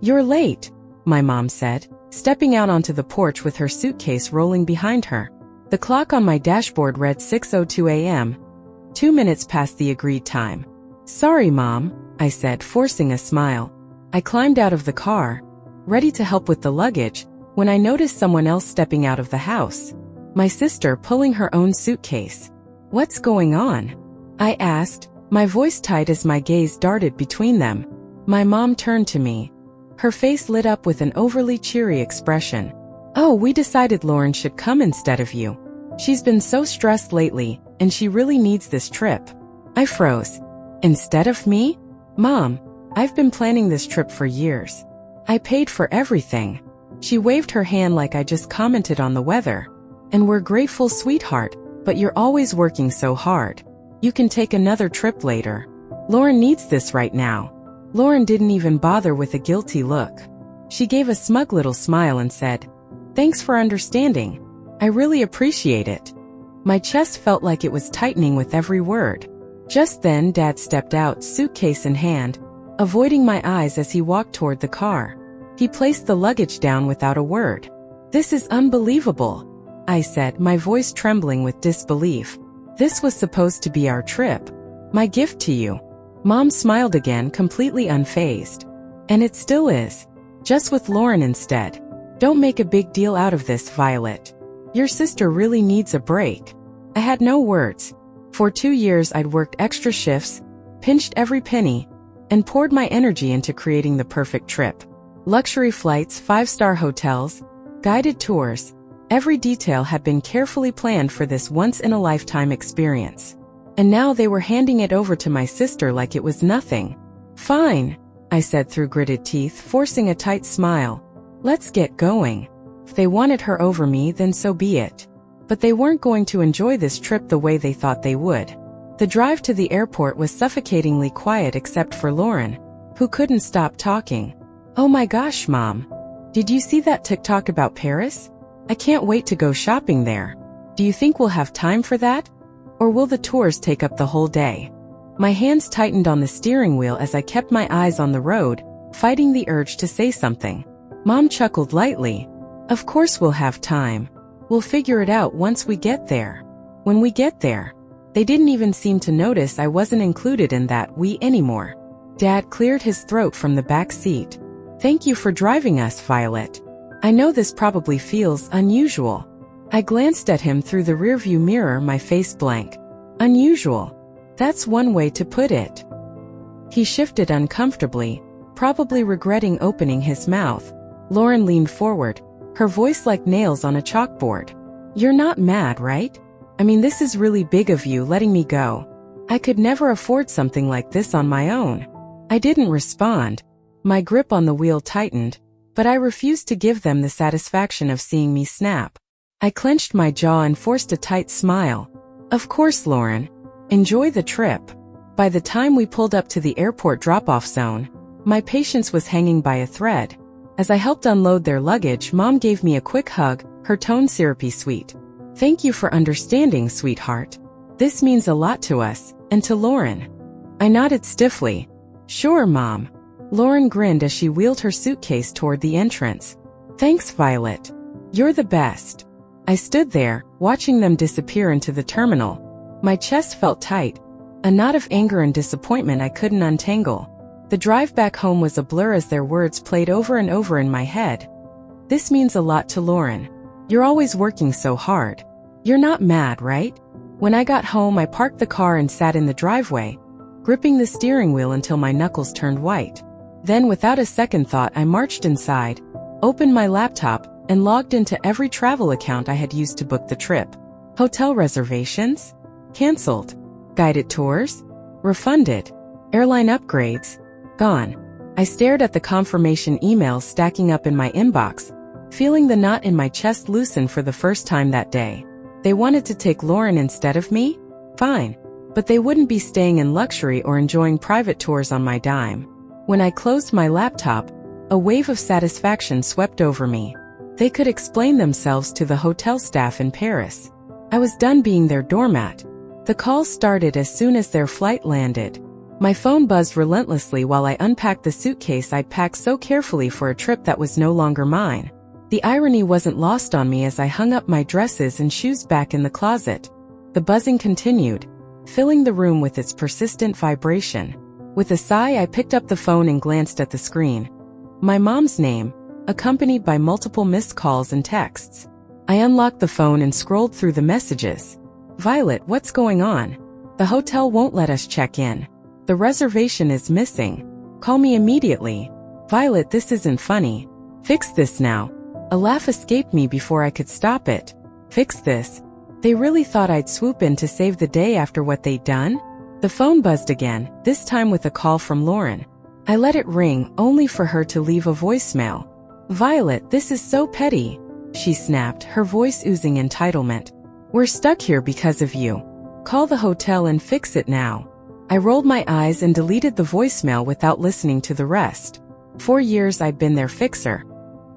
"You're late," my mom said, stepping out onto the porch with her suitcase rolling behind her. The clock on my dashboard read 6:02 a.m., 2 minutes past the agreed time. "Sorry, Mom," I said, forcing a smile. I climbed out of the car, ready to help with the luggage, when I noticed someone else stepping out of the house. My sister pulling her own suitcase. "What's going on?" I asked, my voice tight as my gaze darted between them. My mom turned to me. Her face lit up with an overly cheery expression. "Oh, we decided Lauren should come instead of you. She's been so stressed lately, and she really needs this trip." I froze. "Instead of me? Mom, I've been planning this trip for years. I paid for everything." She waved her hand like I just commented on the weather. "And we're grateful, sweetheart, but you're always working so hard. You can take another trip later. Lauren needs this right now." Lauren didn't even bother with a guilty look. She gave a smug little smile and said, "Thanks for understanding. I really appreciate it." My chest felt like it was tightening with every word. Just then, Dad stepped out, suitcase in hand, avoiding my eyes as he walked toward the car. He placed the luggage down without a word. "This is unbelievable," I said, my voice trembling with disbelief. "This was supposed to be our trip. My gift to you." Mom smiled again, completely unfazed. "And it still is. Just with Lauren instead. Don't make a big deal out of this, Violet. Your sister really needs a break." I had no words. For 2 years I'd worked extra shifts, pinched every penny, and poured my energy into creating the perfect trip. Luxury flights, 5-star hotels, guided tours. Every detail had been carefully planned for this once-in-a-lifetime experience. And now they were handing it over to my sister like it was nothing. "Fine," I said through gritted teeth, forcing a tight smile. "Let's get going." If they wanted her over me, then so be it. But they weren't going to enjoy this trip the way they thought they would. The drive to the airport was suffocatingly quiet except for Lauren, who couldn't stop talking. "Oh my gosh, Mom. Did you see that TikTok about Paris? I can't wait to go shopping there. Do you think we'll have time for that? Or will the tours take up the whole day?" My hands tightened on the steering wheel as I kept my eyes on the road, fighting the urge to say something. Mom chuckled lightly. "Of course we'll have time. We'll figure it out once we get there." When we get there. They didn't even seem to notice I wasn't included in that "we" anymore. Dad cleared his throat from the back seat. "Thank you for driving us, Violet. I know this probably feels unusual." I glanced at him through the rearview mirror, my face blank. "Unusual? That's one way to put it." He shifted uncomfortably, probably regretting opening his mouth. Lauren leaned forward, her voice like nails on a chalkboard. "You're not mad, right? I mean, this is really big of you letting me go. I could never afford something like this on my own." I didn't respond. My grip on the wheel tightened, but I refused to give them the satisfaction of seeing me snap. I clenched my jaw and forced a tight smile. "Of course, Lauren. Enjoy the trip." By the time we pulled up to the airport drop-off zone, my patience was hanging by a thread. As I helped unload their luggage, Mom gave me a quick hug, her tone syrupy sweet. "Thank you for understanding, sweetheart. This means a lot to us, and to Lauren." I nodded stiffly. "Sure, Mom." Lauren grinned as she wheeled her suitcase toward the entrance. "Thanks, Violet. You're the best." I stood there, watching them disappear into the terminal. My chest felt tight, a knot of anger and disappointment I couldn't untangle. The drive back home was a blur as their words played over and over in my head. "This means a lot to Lauren. You're always working so hard. You're not mad, right?" When I got home, I parked the car and sat in the driveway, gripping the steering wheel until my knuckles turned white. Then, without a second thought, I marched inside, opened my laptop, and logged into every travel account I had used to book the trip. Hotel reservations? Cancelled. Guided tours? Refunded. Airline upgrades? Gone. I stared at the confirmation emails stacking up in my inbox, feeling the knot in my chest loosen for the first time that day. They wanted to take Lauren instead of me? Fine. But they wouldn't be staying in luxury or enjoying private tours on my dime. When I closed my laptop, a wave of satisfaction swept over me. They could explain themselves to the hotel staff in Paris. I was done being their doormat. The calls started as soon as their flight landed. My phone buzzed relentlessly while I unpacked the suitcase I'd packed so carefully for a trip that was no longer mine. The irony wasn't lost on me as I hung up my dresses and shoes back in the closet. The buzzing continued, filling the room with its persistent vibration. With a sigh, I picked up the phone and glanced at the screen. My mom's name, accompanied by multiple missed calls and texts. I unlocked the phone and scrolled through the messages. "Violet, what's going on? The hotel won't let us check in. The reservation is missing. Call me immediately. Violet, this isn't funny. Fix this now." A laugh escaped me before I could stop it. Fix this? They really thought I'd swoop in to save the day after what they'd done? The phone buzzed again, this time with a call from Lauren. I let it ring, only for her to leave a voicemail. "Violet, this is so petty," she snapped, her voice oozing entitlement. "We're stuck here because of you. Call the hotel and fix it now." I rolled my eyes and deleted the voicemail without listening to the rest. 4 years I'd been their fixer.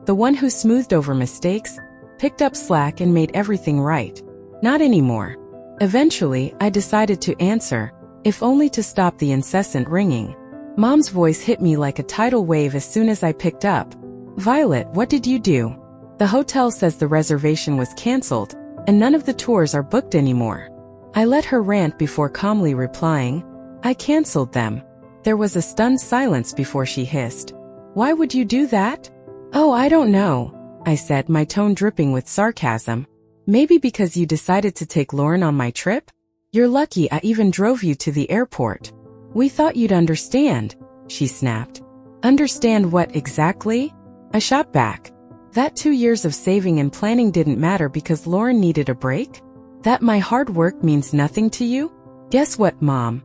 The one who smoothed over mistakes, picked up slack and made everything right. Not anymore. Eventually, I decided to answer, if only to stop the incessant ringing. Mom's voice hit me like a tidal wave as soon as I picked up. "Violet, what did you do? The hotel says the reservation was canceled, and none of the tours are booked anymore." I let her rant before calmly replying, "I canceled them." There was a stunned silence before she hissed, "Why would you do that?" "Oh, I don't know," I said, my tone dripping with sarcasm. "Maybe because you decided to take Lauren on my trip? You're lucky I even drove you to the airport." "We thought you'd understand," she snapped. "Understand what exactly?" I shot back. "That 2 years of saving and planning didn't matter because Lauren needed a break? That my hard work means nothing to you? Guess what, Mom?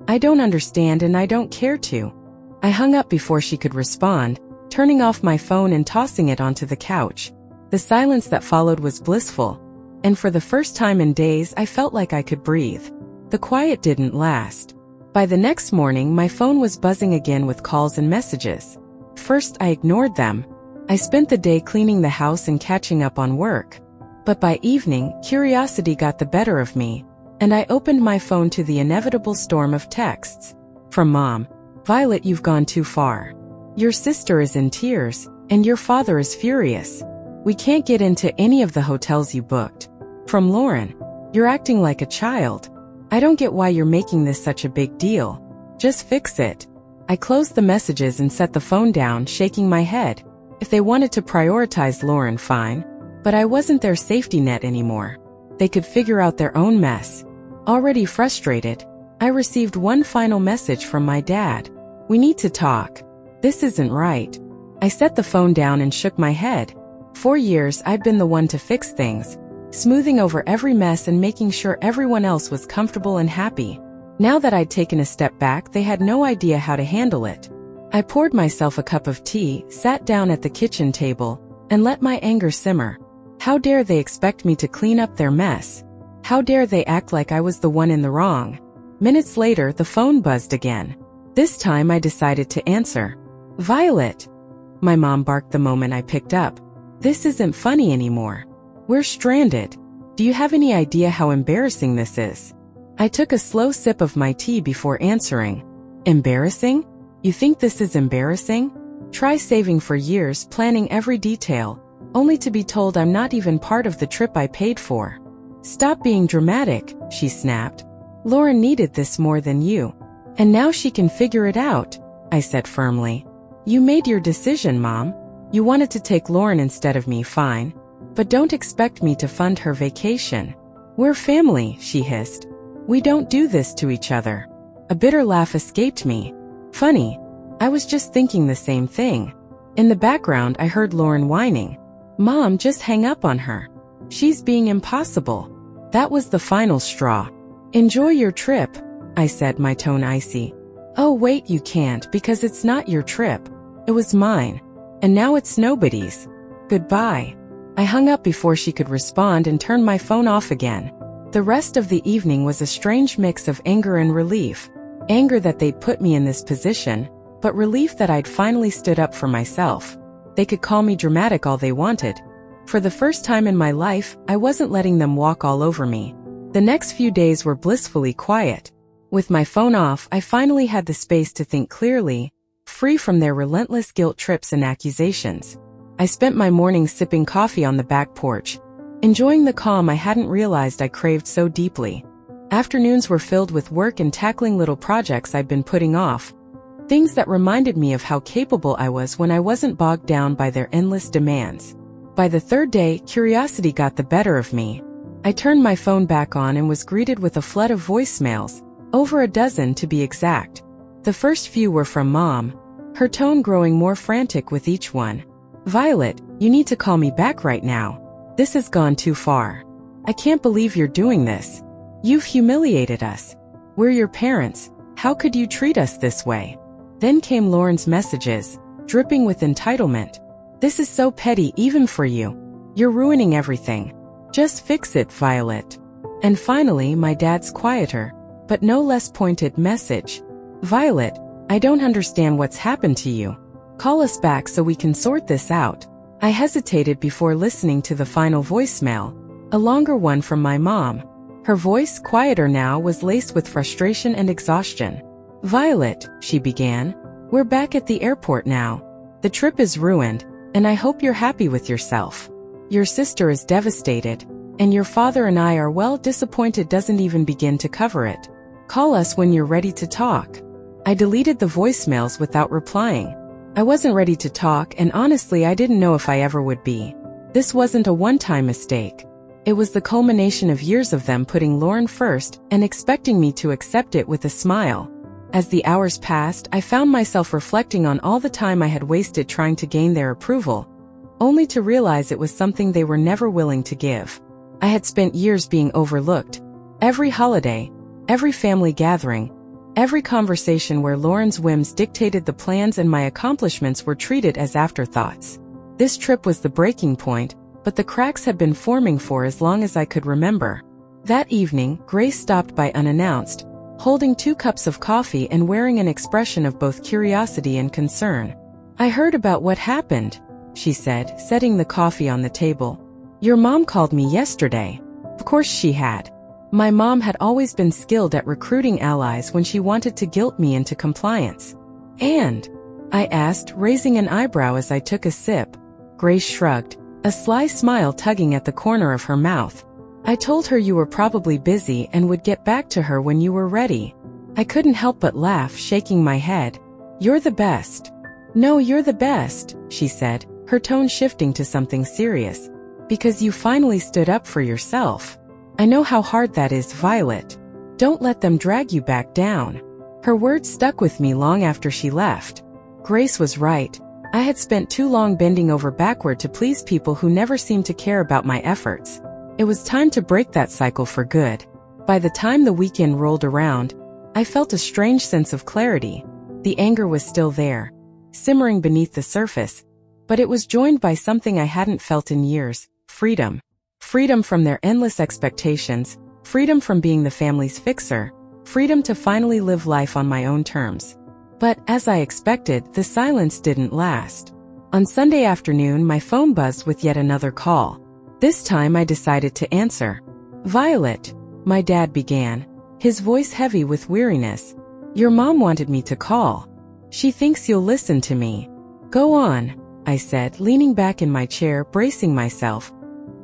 I don't understand and I don't care to." I hung up before she could respond, turning off my phone and tossing it onto the couch. The silence that followed was blissful, and for the first time in days I felt like I could breathe. The quiet didn't last. By the next morning, my phone was buzzing again with calls and messages. First, I ignored them. I spent the day cleaning the house and catching up on work. But by evening, curiosity got the better of me, and I opened my phone to the inevitable storm of texts. From Mom, "Violet, you've gone too far. Your sister is in tears, and your father is furious. We can't get into any of the hotels you booked." From Lauren, "You're acting like a child. I don't get why you're making this such a big deal. Just fix it." I closed the messages and set the phone down, shaking my head. If they wanted to prioritize Lauren, fine. But I wasn't their safety net anymore. They could figure out their own mess. Already frustrated, I received one final message from my dad. "We need to talk. This isn't right." I set the phone down and shook my head. 4 years I'd been the one to fix things, smoothing over every mess and making sure everyone else was comfortable and happy. Now that I'd taken a step back, they had no idea how to handle it. I poured myself a cup of tea, sat down at the kitchen table, and let my anger simmer. How dare they expect me to clean up their mess? How dare they act like I was the one in the wrong? Minutes later, the phone buzzed again. This time I decided to answer. "Violet," my mom barked the moment I picked up. "This isn't funny anymore. We're stranded. Do you have any idea how embarrassing this is?" I took a slow sip of my tea before answering. "Embarrassing? You think this is embarrassing? Try saving for years, planning every detail, only to be told I'm not even part of the trip I paid for." "Stop being dramatic," she snapped. "Lauren needed this more than you. And now she can figure it out," I said firmly. "You made your decision, Mom. You wanted to take Lauren instead of me, fine. But don't expect me to fund her vacation. We're family," she hissed. "We don't do this to each other." A bitter laugh escaped me. Funny, I was just thinking the same thing. In the background, I heard Lauren whining. "Mom, just hang up on her. She's being impossible." That was the final straw. "Enjoy your trip," I said, my tone icy. "Oh wait, you can't because it's not your trip. It was mine. And now it's nobody's. Goodbye." I hung up before she could respond and turned my phone off again. The rest of the evening was a strange mix of anger and relief. Anger that they'd put me in this position, but relief that I'd finally stood up for myself. They could call me dramatic all they wanted. For the first time in my life, I wasn't letting them walk all over me. The next few days were blissfully quiet. With my phone off, I finally had the space to think clearly, free from their relentless guilt trips and accusations. I spent my mornings sipping coffee on the back porch, enjoying the calm I hadn't realized I craved so deeply. Afternoons were filled with work and tackling little projects I'd been putting off, things that reminded me of how capable I was when I wasn't bogged down by their endless demands. By the third day, curiosity got the better of me. I turned my phone back on and was greeted with a flood of voicemails, over a dozen to be exact. The first few were from Mom, her tone growing more frantic with each one. "Violet, you need to call me back right now. This has gone too far. I can't believe you're doing this. You've humiliated us. We're your parents. How could you treat us this way?" Then came Lauren's messages, dripping with entitlement. "This is so petty even for you. You're ruining everything. Just fix it, Violet." And finally, my dad's quieter, but no less pointed message. "Violet, I don't understand what's happened to you. Call us back so we can sort this out." I hesitated before listening to the final voicemail, a longer one from my mom. Her voice, quieter now, was laced with frustration and exhaustion. "Violet," she began, "we're back at the airport now. The trip is ruined, and I hope you're happy with yourself. Your sister is devastated, and your father and I are well disappointed doesn't even begin to cover it. Call us when you're ready to talk." I deleted the voicemails without replying. I wasn't ready to talk, and honestly I didn't know if I ever would be. This wasn't a one-time mistake. It was the culmination of years of them putting Lauren first and expecting me to accept it with a smile. As the hours passed, I found myself reflecting on all the time I had wasted trying to gain their approval, only to realize it was something they were never willing to give. I had spent years being overlooked. Every holiday, every family gathering, every conversation where Lauren's whims dictated the plans and my accomplishments were treated as afterthoughts. This trip was the breaking point, but the cracks had been forming for as long as I could remember. That evening, Grace stopped by unannounced, holding 2 cups of coffee and wearing an expression of both curiosity and concern. "I heard about what happened," she said, setting the coffee on the table. "Your mom called me yesterday." Of course she had. My mom had always been skilled at recruiting allies when she wanted to guilt me into compliance. "And?" I asked, raising an eyebrow as I took a sip. Grace shrugged, a sly smile tugging at the corner of her mouth. "I told her you were probably busy and would get back to her when you were ready." I couldn't help but laugh, shaking my head. "You're the best." "No, you're the best," she said, her tone shifting to something serious. "Because you finally stood up for yourself. I know how hard that is, Violet. Don't let them drag you back down." Her words stuck with me long after she left. Grace was right. I had spent too long bending over backward to please people who never seemed to care about my efforts. It was time to break that cycle for good. By the time the weekend rolled around, I felt a strange sense of clarity. The anger was still there, simmering beneath the surface, but it was joined by something I hadn't felt in years: freedom. Freedom from their endless expectations, freedom from being the family's fixer, freedom to finally live life on my own terms. But, as I expected, the silence didn't last. On Sunday afternoon, my phone buzzed with yet another call. This time I decided to answer. "Violet," my dad began, his voice heavy with weariness. "Your mom wanted me to call. She thinks you'll listen to me." "Go on," I said, leaning back in my chair, bracing myself.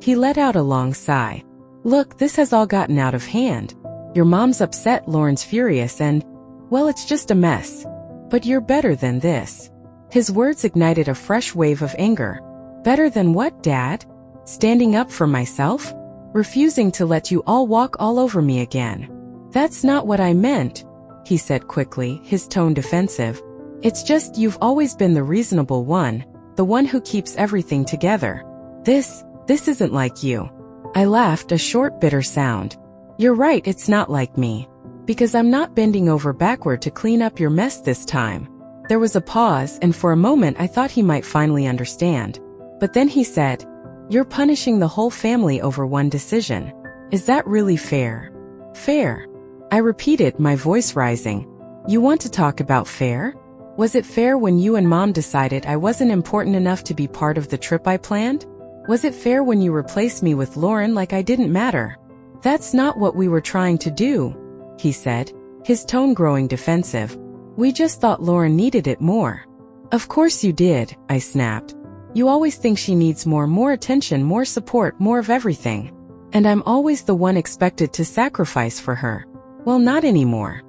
He let out a long sigh. "Look, this has all gotten out of hand. Your mom's upset, Lauren's furious, and, well, it's just a mess. But you're better than this." His words ignited a fresh wave of anger. "Better than what, Dad? Standing up for myself? Refusing to let you all walk all over me again?" "That's not what I meant," he said quickly, his tone defensive. "It's just you've always been the reasonable one, the one who keeps everything together. This isn't like you." I laughed, a short, bitter sound. "You're right, it's not like me. Because I'm not bending over backward to clean up your mess this time." There was a pause, and for a moment I thought he might finally understand. But then he said, "You're punishing the whole family over one decision. Is that really fair?" "Fair?" I repeated, my voice rising. "You want to talk about fair? Was it fair when you and Mom decided I wasn't important enough to be part of the trip I planned? Was it fair when you replaced me with Lauren like I didn't matter?" "That's not what we were trying to do," he said, his tone growing defensive. "We just thought Lauren needed it more." "Of course you did," I snapped. "You always think she needs more attention, more support, more of everything. And I'm always the one expected to sacrifice for her. Well, not anymore."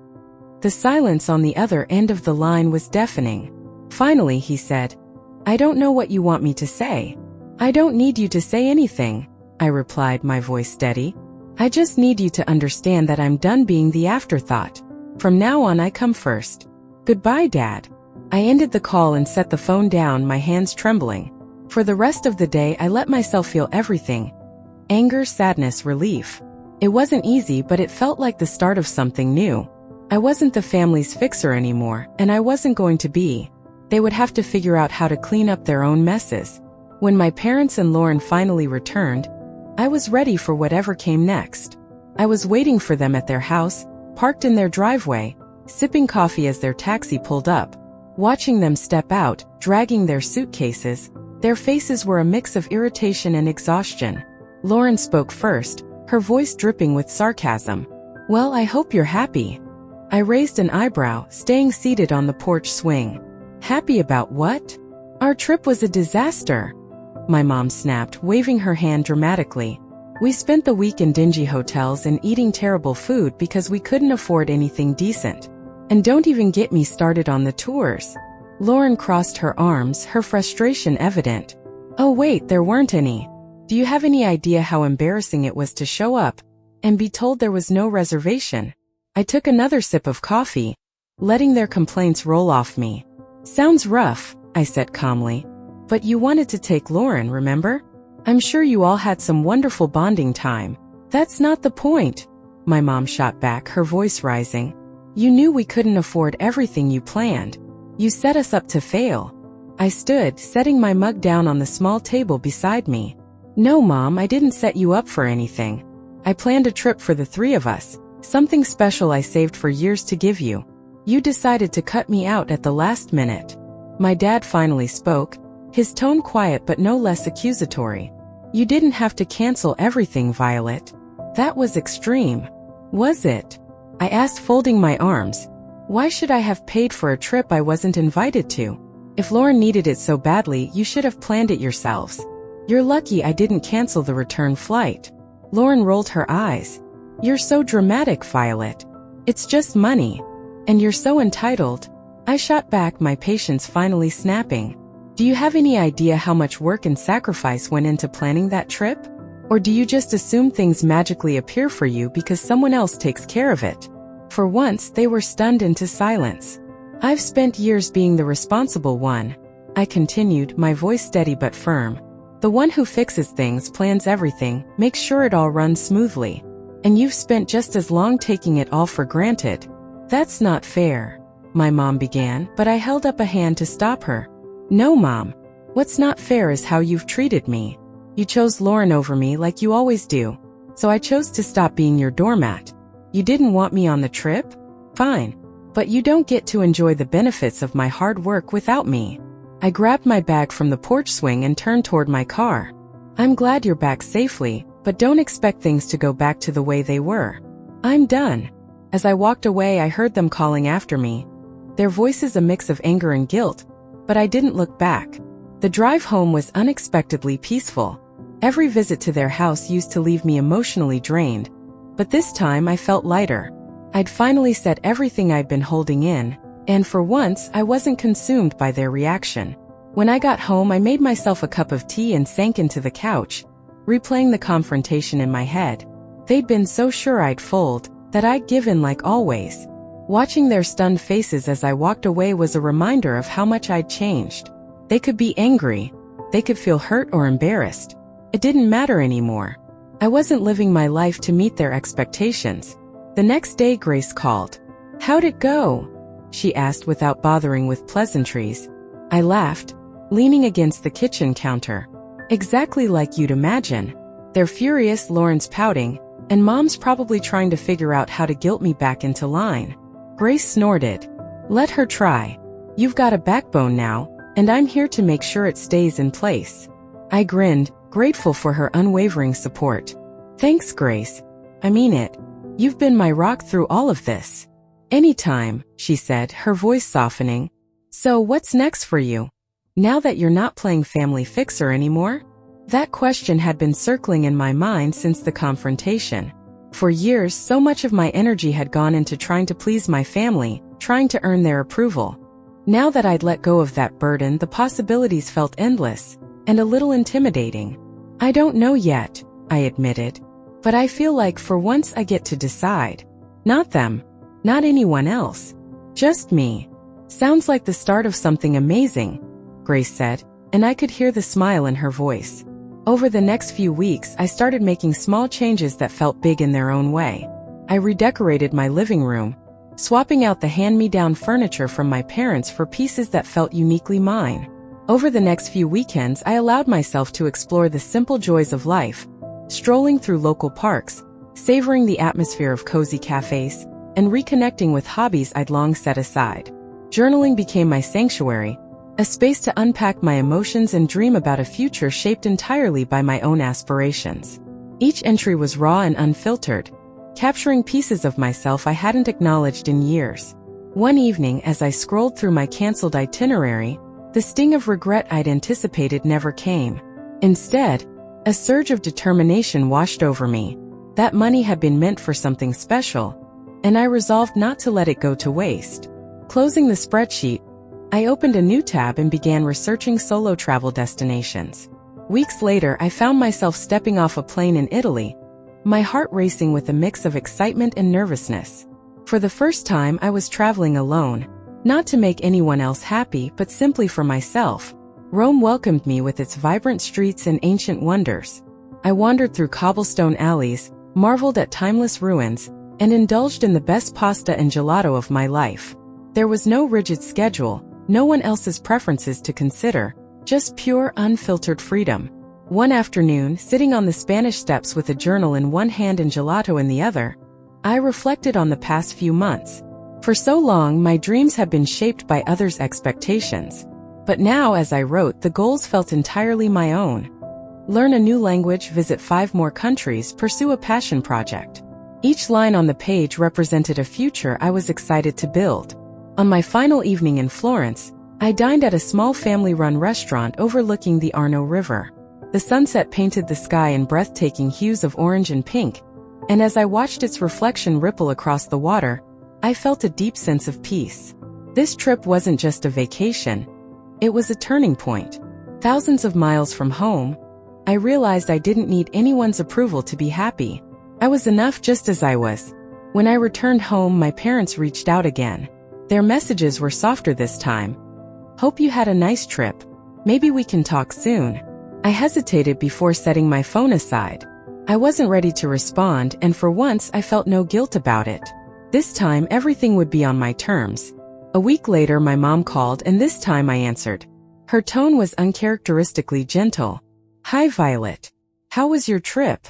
The silence on the other end of the line was deafening. Finally, he said, "I don't know what you want me to say." "I don't need you to say anything," I replied, my voice steady. "I just need you to understand that I'm done being the afterthought. From now on, I come first. Goodbye, Dad." I ended the call and set the phone down, my hands trembling. For the rest of the day, I let myself feel everything. Anger, sadness, relief. It wasn't easy, but it felt like the start of something new. I wasn't the family's fixer anymore, and I wasn't going to be. They would have to figure out how to clean up their own messes. When my parents and Lauren finally returned, I was ready for whatever came next. I was waiting for them at their house, parked in their driveway, sipping coffee as their taxi pulled up. Watching them step out, dragging their suitcases, their faces were a mix of irritation and exhaustion. Lauren spoke first, her voice dripping with sarcasm. "Well, I hope you're happy." I raised an eyebrow, staying seated on the porch swing. "Happy about what?" "Our trip was a disaster," my mom snapped, waving her hand dramatically. "We spent the week in dingy hotels and eating terrible food because we couldn't afford anything decent. And don't even get me started on the tours." Lauren crossed her arms, her frustration evident. "Oh wait, there weren't any. Do you have any idea how embarrassing it was to show up and be told there was no reservation?" I took another sip of coffee, letting their complaints roll off me. "Sounds rough," I said calmly. "But you wanted to take Lauren, remember? I'm sure you all had some wonderful bonding time." "That's not the point," my mom shot back, her voice rising. "You knew we couldn't afford everything you planned. You set us up to fail." I stood, setting my mug down on the small table beside me. "No, Mom, I didn't set you up for anything. I planned a trip for the three of us, something special I saved for years to give you. You decided to cut me out at the last minute." My dad finally spoke, his tone quiet but no less accusatory. "You didn't have to cancel everything, Violet. That was extreme." "Was it?" I asked, folding my arms. "Why should I have paid for a trip I wasn't invited to? If Lauren needed it so badly, you should have planned it yourselves. You're lucky I didn't cancel the return flight." Lauren rolled her eyes. "You're so dramatic, Violet. It's just money. And you're so entitled." I shot back, my patience finally snapping. "Do you have any idea how much work and sacrifice went into planning that trip? Or do you just assume things magically appear for you because someone else takes care of it?" For once, they were stunned into silence. "I've spent years being the responsible one," I continued, my voice steady but firm. "The one who fixes things, plans everything, makes sure it all runs smoothly. And you've spent just as long taking it all for granted." "That's not fair," my mom began, but I held up a hand to stop her. "No, Mom. What's not fair is how you've treated me. You chose Lauren over me like you always do. So I chose to stop being your doormat. You didn't want me on the trip? Fine. But you don't get to enjoy the benefits of my hard work without me." I grabbed my bag from the porch swing and turned toward my car. "I'm glad you're back safely, but don't expect things to go back to the way they were. I'm done." As I walked away, I heard them calling after me, their voices a mix of anger and guilt, but I didn't look back. The drive home was unexpectedly peaceful. Every visit to their house used to leave me emotionally drained, but this time I felt lighter. I'd finally said everything I'd been holding in, and for once I wasn't consumed by their reaction. When I got home, I made myself a cup of tea and sank into the couch, replaying the confrontation in my head. They'd been so sure I'd fold, that I'd given like always. Watching their stunned faces as I walked away was a reminder of how much I'd changed. They could be angry, they could feel hurt or embarrassed. It didn't matter anymore. I wasn't living my life to meet their expectations. The next day, Grace called. "How'd it go?" she asked without bothering with pleasantries. I laughed, leaning against the kitchen counter. "Exactly like you'd imagine. They're furious, Lauren's pouting, and Mom's probably trying to figure out how to guilt me back into line." Grace snorted. "Let her try. You've got a backbone now, and I'm here to make sure it stays in place." I grinned, grateful for her unwavering support. "Thanks, Grace. I mean it. You've been my rock through all of this." Anytime, she said, her voice softening. So what's next for you? Now that you're not playing family fixer anymore? That question had been circling in my mind since the confrontation. For years, so much of my energy had gone into trying to please my family, trying to earn their approval. Now that I'd let go of that burden, the possibilities felt endless and a little intimidating. I don't know yet, I admitted. But I feel like for once I get to decide. Not them. Not anyone else. Just me. Sounds like the start of something amazing, Grace said, and I could hear the smile in her voice. Over the next few weeks, I started making small changes that felt big in their own way. I redecorated my living room, swapping out the hand-me-down furniture from my parents for pieces that felt uniquely mine. Over the next few weekends, I allowed myself to explore the simple joys of life, strolling through local parks, savoring the atmosphere of cozy cafes, and reconnecting with hobbies I'd long set aside. Journaling became my sanctuary, a space to unpack my emotions and dream about a future shaped entirely by my own aspirations. Each entry was raw and unfiltered, capturing pieces of myself I hadn't acknowledged in years. One evening, as I scrolled through my canceled itinerary, the sting of regret I'd anticipated never came. Instead, a surge of determination washed over me. That money had been meant for something special, and I resolved not to let it go to waste. Closing the spreadsheet, I opened a new tab and began researching solo travel destinations. Weeks later, I found myself stepping off a plane in Italy, my heart racing with a mix of excitement and nervousness. For the first time, I was traveling alone, not to make anyone else happy, but simply for myself. Rome welcomed me with its vibrant streets and ancient wonders. I wandered through cobblestone alleys, marveled at timeless ruins, and indulged in the best pasta and gelato of my life. There was no rigid schedule, no one else's preferences to consider, just pure, unfiltered freedom. One afternoon, sitting on the Spanish steps with a journal in one hand and gelato in the other, I reflected on the past few months. For so long, my dreams had been shaped by others' expectations. But now, as I wrote, the goals felt entirely my own. Learn a new language, visit 5 more countries, pursue a passion project. Each line on the page represented a future I was excited to build. On my final evening in Florence, I dined at a small family-run restaurant overlooking the Arno River. The sunset painted the sky in breathtaking hues of orange and pink, and as I watched its reflection ripple across the water, I felt a deep sense of peace. This trip wasn't just a vacation. It was a turning point. Thousands of miles from home, I realized I didn't need anyone's approval to be happy. I was enough just as I was. When I returned home, my parents reached out again. Their messages were softer this time. Hope you had a nice trip. Maybe we can talk soon. I hesitated before setting my phone aside. I wasn't ready to respond, and for once I felt no guilt about it. This time everything would be on my terms. A week later my mom called, and this time I answered. Her tone was uncharacteristically gentle. Hi Violet. How was your trip?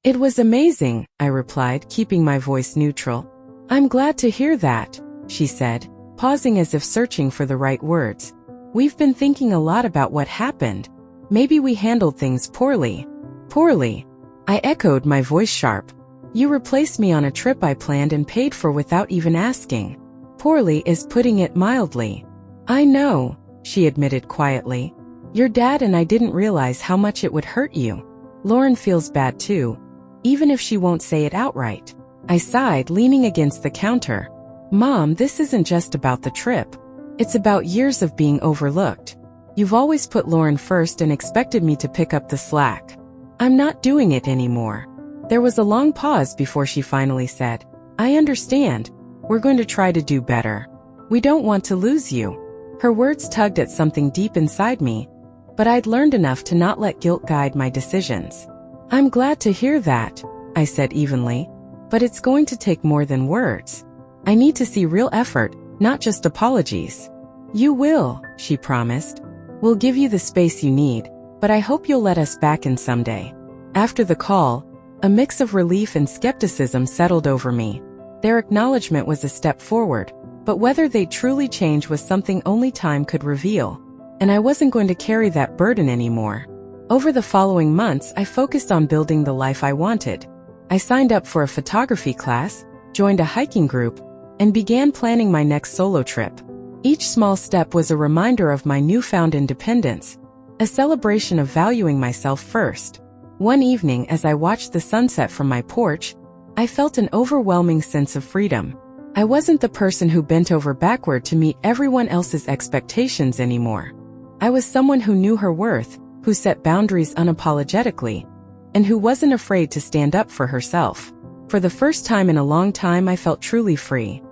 It was amazing, I replied, keeping my voice neutral. I'm glad to hear that, she said, pausing as if searching for the right words. We've been thinking a lot about what happened. Maybe we handled things poorly. Poorly? I echoed, my voice sharp. You replaced me on a trip I planned and paid for without even asking. Poorly is putting it mildly. I know, she admitted quietly. Your dad and I didn't realize how much it would hurt you. Lauren feels bad too, even if she won't say it outright. I sighed, leaning against the counter. Mom, this isn't just about the trip. It's about years of being overlooked. You've always put Lauren first and expected me to pick up the slack. I'm not doing it anymore. There was a long pause before she finally said, I understand. We're going to try to do better. We don't want to lose you. Her words tugged at something deep inside me, but I'd learned enough to not let guilt guide my decisions. I'm glad to hear that, I said evenly, but it's going to take more than words. I need to see real effort, not just apologies. You will, she promised. We'll give you the space you need, but I hope you'll let us back in someday. After the call, a mix of relief and skepticism settled over me. Their acknowledgement was a step forward, but whether they'd truly change was something only time could reveal. And I wasn't going to carry that burden anymore. Over the following months, I focused on building the life I wanted. I signed up for a photography class, joined a hiking group, and began planning my next solo trip. Each small step was a reminder of my newfound independence, a celebration of valuing myself first. One evening, as I watched the sunset from my porch, I felt an overwhelming sense of freedom. I wasn't the person who bent over backward to meet everyone else's expectations anymore. I was someone who knew her worth, who set boundaries unapologetically, and who wasn't afraid to stand up for herself. For the first time in a long time, I felt truly free.